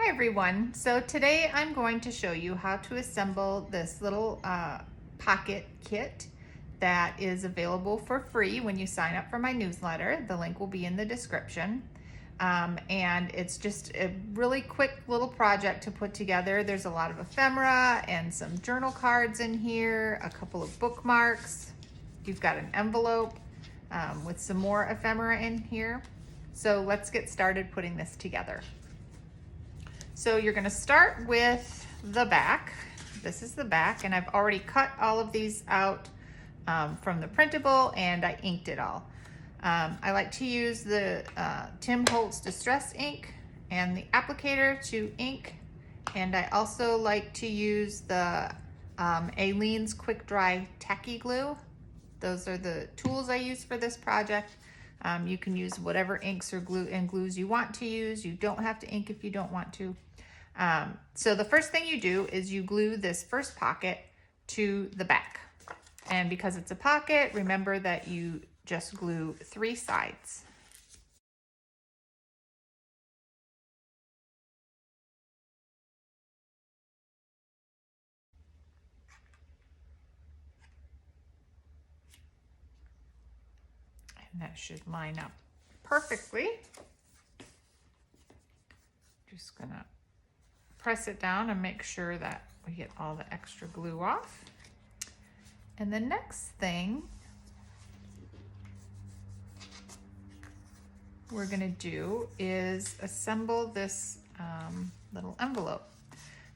Hi everyone. So today I'm going to show you how to assemble this little pocket kit that is available for free when you sign up for my newsletter. The link will be in the description. And it's just a really quick little project to put together. There's a lot of ephemera and some journal cards in here, a couple of bookmarks. You've got an envelope with some more ephemera in here. So let's get started putting this together. So you're going to start with the back. This is the back, and I've already cut all of these out from the printable, and I inked it all. I like to use the Tim Holtz Distress ink and the applicator to ink, and I also like to use the Aleene's Quick Dry Tacky glue. Those are the tools I use for this project. You can use whatever inks or glues you want to use. You don't have to ink if you don't want to. So the first thing you do is you glue this first pocket to the back. And because it's a pocket, remember that you just glue 3 sides. And that should line up perfectly. Just gonna press it down and make sure that we get all the extra glue off. And the next thing we're gonna do is assemble this little envelope.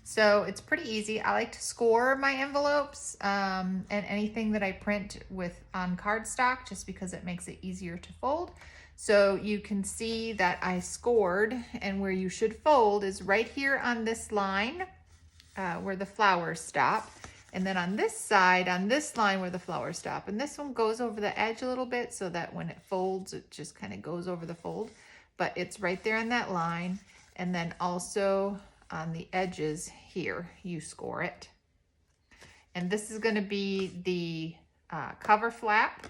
So it's pretty easy. I like to score my envelopes and anything that I print with on cardstock just because it makes it easier to fold. So you can see that I scored, and where you should fold is right here on this line where the flowers stop. And then on this side, on this line where the flowers stop. And this one goes over the edge a little bit so that when it folds, it just kind of goes over the fold. But it's right there on that line. And then also on the edges here, you score it. And this is going to be the cover flap.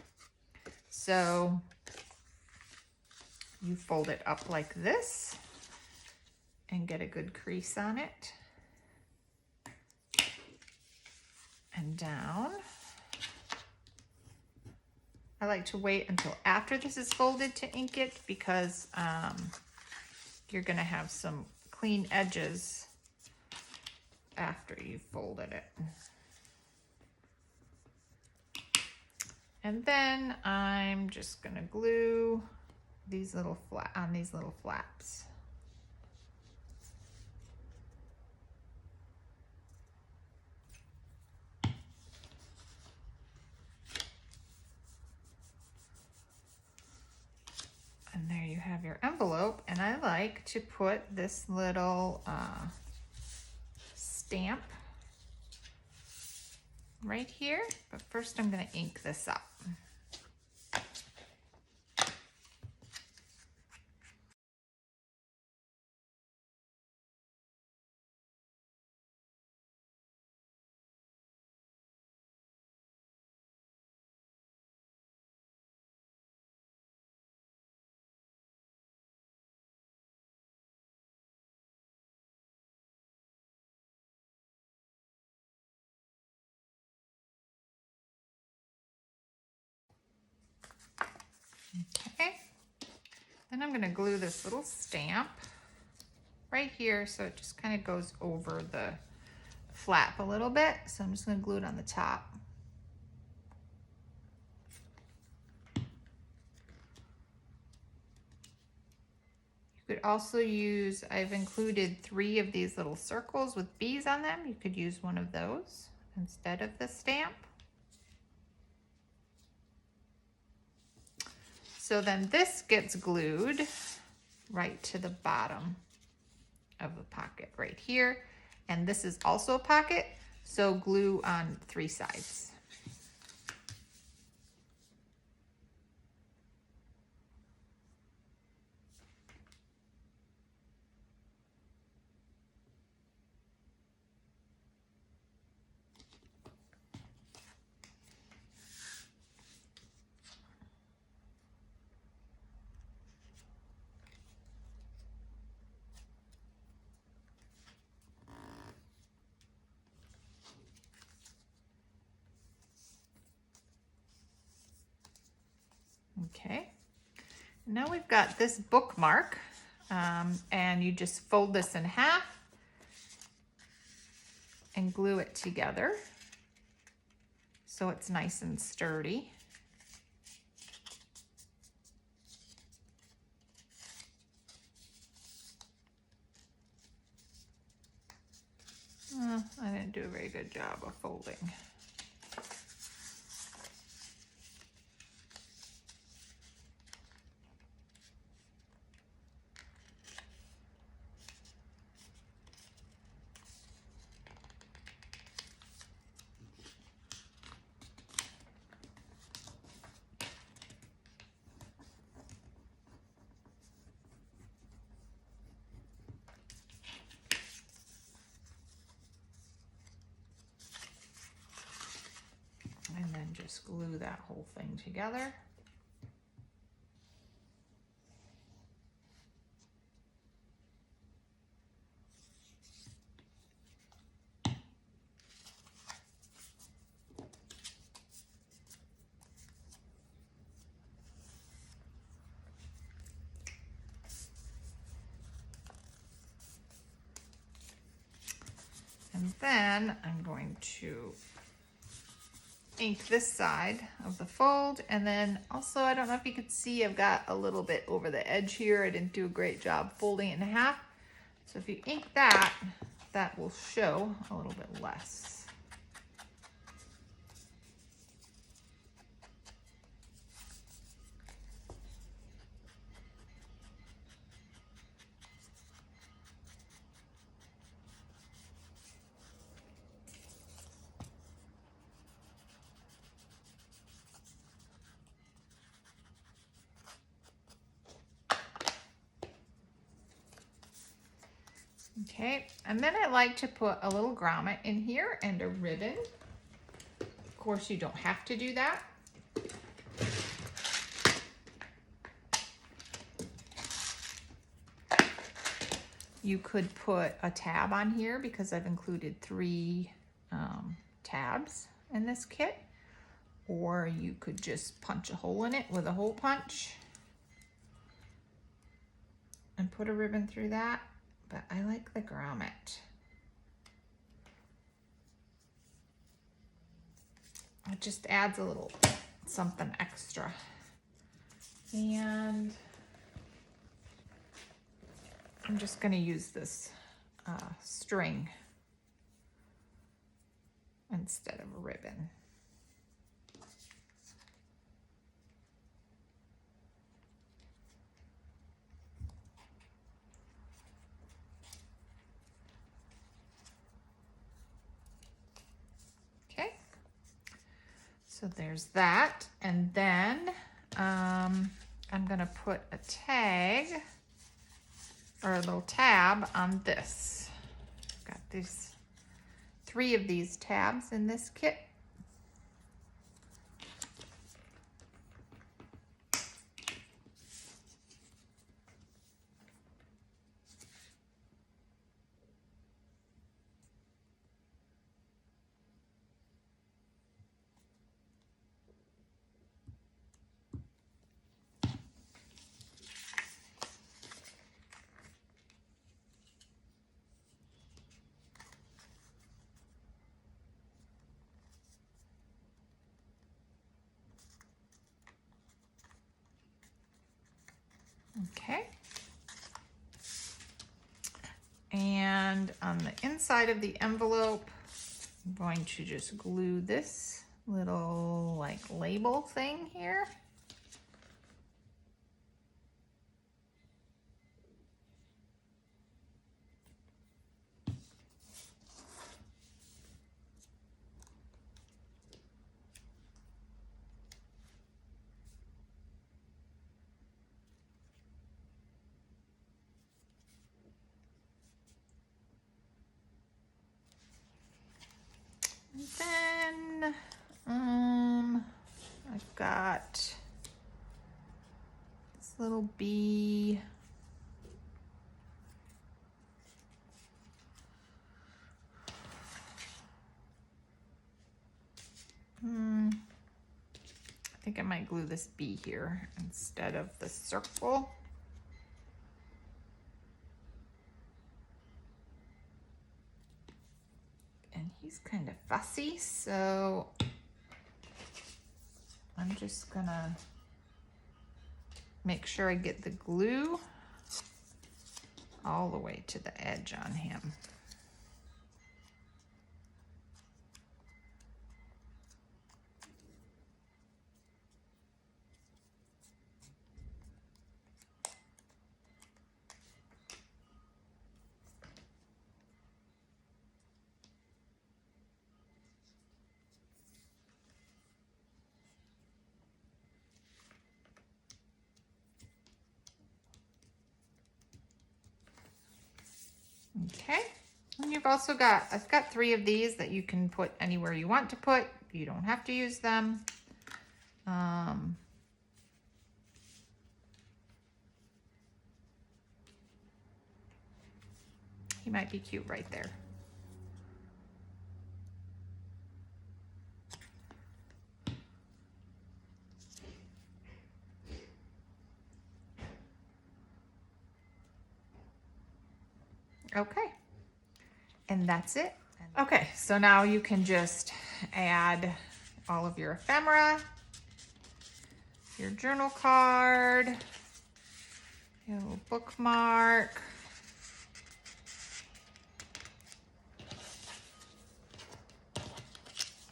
So you fold it up like this and get a good crease on it. And down. I like to wait until after this is folded to ink it because you're going to have some clean edges after you've folded it. And then I'm just going to glue these little flaps. And there you have your envelope. And I like to put this little stamp right here. But first I'm going to ink this up. Okay, then I'm going to glue this little stamp right here so it just kind of goes over the flap a little bit. So I'm just going to glue it on the top. You could also use, I've included 3 of these little circles with bees on them. You could use one of those instead of the stamp. So then this gets glued right to the bottom of the pocket right here. And this is also a pocket, so glue on 3 sides. Okay, now we've got this bookmark, and you just fold this in half and glue it together so it's nice and sturdy. I didn't do a very good job of folding. And then just glue that whole thing together. And then I'm going to ink this side of the fold, and then also, I don't know if you could see, I've got a little bit over the edge here. I didn't do a great job folding it in half. So if you ink that, that will show a little bit less. Okay, and then I like to put a little grommet in here and a ribbon. Of course, you don't have to do that. You could put a tab on here because I've included 3 tabs in this kit, or you could just punch a hole in it with a hole punch and put a ribbon through that. But I like the grommet. It just adds a little something extra. And I'm just going to use this string instead of a ribbon. So there's that, and then I'm gonna put a tag or a little tab on this. Got these 3 of these tabs in this kit. Okay. And on the inside of the envelope, I'm going to just glue this little like label thing here. Then I've got this little bee. I think I might glue this B here instead of the circle. And he's kind of fussy, so I'm just gonna make sure I get the glue all the way to the edge on him. Okay, and you've also got, I've got 3 of these that you can put anywhere you want to put. You don't have to use them. He might be cute right there. Okay, and that's it. Okay, so now you can just add all of your ephemera, your journal card, your little bookmark,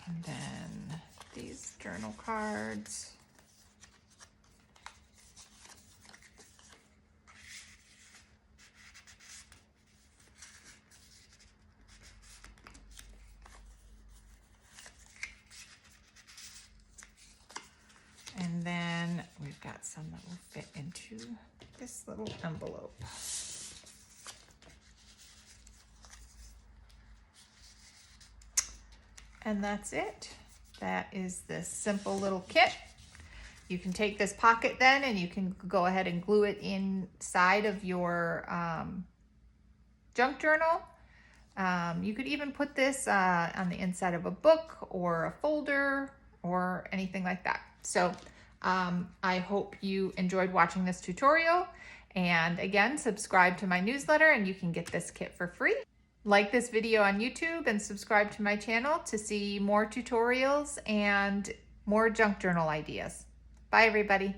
and then these journal cards. And then we've got some that will fit into this little envelope. And that's it. That is this simple little kit. You can take this pocket then and you can go ahead and glue it inside of your junk journal. You could even put this on the inside of a book or a folder or anything like that. So I hope you enjoyed watching this tutorial. And again, subscribe to my newsletter and you can get this kit for free. Like this video on YouTube and subscribe to my channel to see more tutorials and more junk journal ideas. Bye everybody.